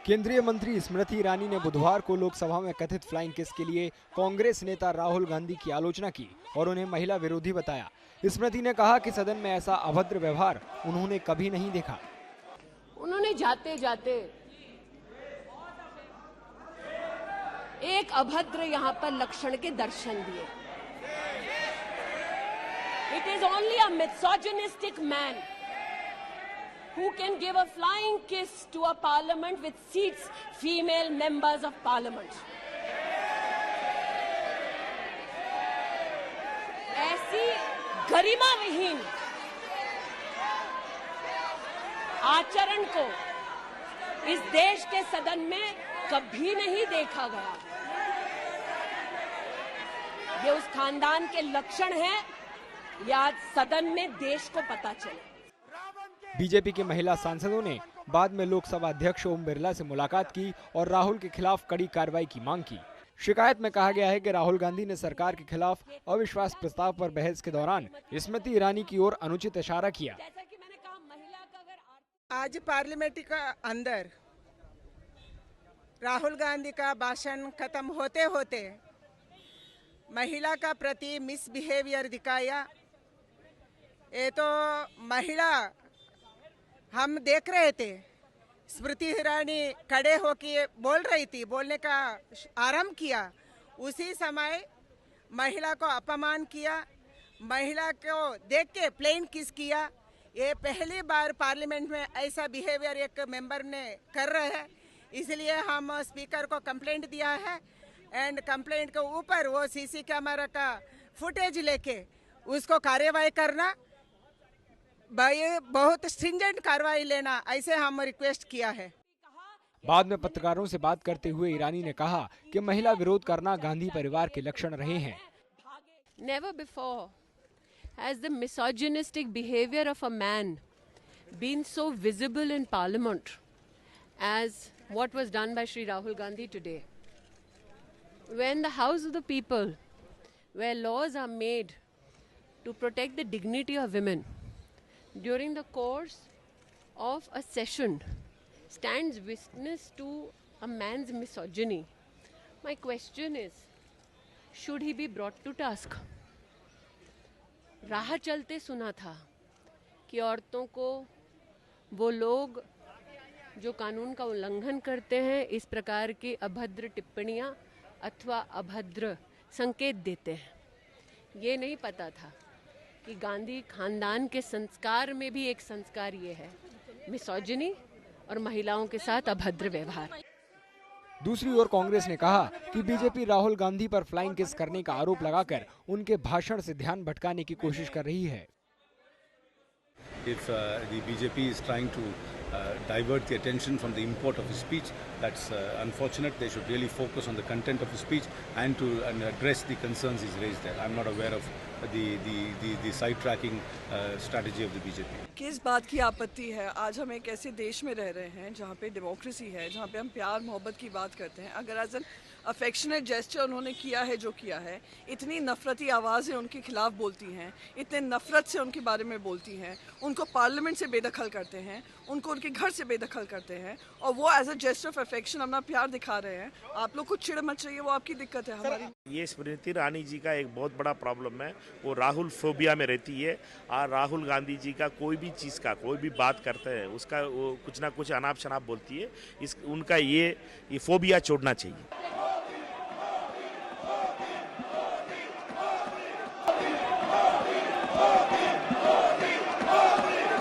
केंद्रीय मंत्री स्मृति ईरानी ने बुधवार को लोकसभा में कथित फ्लाइंग किस के लिए कांग्रेस नेता राहुल गांधी की आलोचना की और उन्हें महिला विरोधी बताया। स्मृति ने कहा कि सदन में ऐसा अभद्र व्यवहार उन्होंने कभी नहीं देखा। उन्होंने जाते जाते एक अभद्र यहाँ पर लक्षण के दर्शन दिए। It is only a misogynistic man who can give a flying kiss to a parliament which seats female members of parliament. ऐसी गरिमा विहीन आचरण को इस देश के सदन में कभी नहीं देखा गया। ये उस खानदान के लक्षण हैं, या आज सदन में देश को पता चले। बीजेपी के महिला सांसदों ने बाद में लोकसभा अध्यक्ष ओम बिरला से मुलाकात की और राहुल के खिलाफ कड़ी कार्रवाई की मांग की। शिकायत में कहा गया है कि राहुल गांधी ने सरकार के खिलाफ अविश्वास प्रस्ताव पर बहस के दौरान स्मृति ईरानी की ओर अनुचित इशारा किया। आज पार्लियामेंट का अंदर राहुल गांधी का भाषण खत्म होते होते महिला का प्रति मिसबिहेवियर दिखाया। ये तो महिला हम देख रहे थे, स्मृति ईरानी खड़े होकर बोल रही थी, बोलने का आरंभ किया, उसी समय महिला को अपमान किया, महिला को देख के प्लेन किस किया। ये पहली बार पार्लियामेंट में ऐसा बिहेवियर एक मेंबर ने कर रहे हैं, इसलिए हम स्पीकर को कंप्लेंट दिया है एंड कंप्लेंट के ऊपर वो सीसी कैमरा का फुटेज लेके उसको कार्यवाही करना, बहुत स्ट्रिंजेंट कार्रवाई लेना, ऐसे हम रिक्वेस्ट किया है। बाद में पत्रकारों से बात करते हुए ईरानी ने कहा कि महिला विरोध करना गांधी परिवार के लक्षण रहे हैं। Never before has the misogynistic behavior of a man been so visible in Parliament as what was done by Shri Rahul Gandhi today. When the House of the People, where laws are made to protect the dignity of women, during the course of a session stands witness to a man's misogyny, my question is, should he be brought to task? राह चलते सुना था कि औरतों को वो लोग जो कानून का उल्लंघन करते हैं इस प्रकार की अभद्र टिप्पणियां अथवा अभद्र संकेत देते हैं। ये नहीं पता था कि गांधी खानदान के संस्कार में भी एक संस्कार ये है, मिसोजिनी और महिलाओं के साथ अभद्र व्यवहार। दूसरी ओर कांग्रेस ने कहा कि बीजेपी राहुल गांधी पर फ्लाइंग किस करने का आरोप लगाकर उनके भाषण से ध्यान भटकाने की कोशिश कर रही है। If the BJP is trying to divert the attention from the import of his speech, that's unfortunate. They should really focus on the content of his speech and address the concerns he's raised there. I'm not aware of the sidetracking strategy of the BJP. किस बात की आपत्ति है? आज हम एक ऐसे देश में रह रहे हैं जहाँ पे डेमोक्रेसी है, जहाँ पे हम प्यार मोहब्बत की बात करते हैं। अगर एज एन अफेक्शनेट जेस्चर उन्होंने किया है जो किया है, इतनी नफरती आवाज़ें उनके खिलाफ बोलती हैं, इतने नफरत से उनके बारे में बोलती हैं, उनको पार्लियामेंट से बेदखल करते हैं, उनको उनके घर से बेदखल करते हैं, और वो as a gesture of affection अपना प्यार दिखा रहे हैं। आप लोग कुछ चिढ़ मच रही है, वो आपकी दिक्कत है, हमारी। ये स्मृति ईरानी जी का एक बहुत बड़ा प्रॉब्लम है, वो राहुल फोबिया में रहती है। और राहुल गांधी जी का कोई भी चीज़ का कोई भी बात करते हैं उसका वो कुछ ना कुछ अनाप शनाप बोलती है। उनका ये फोबिया छोड़ना चाहिए।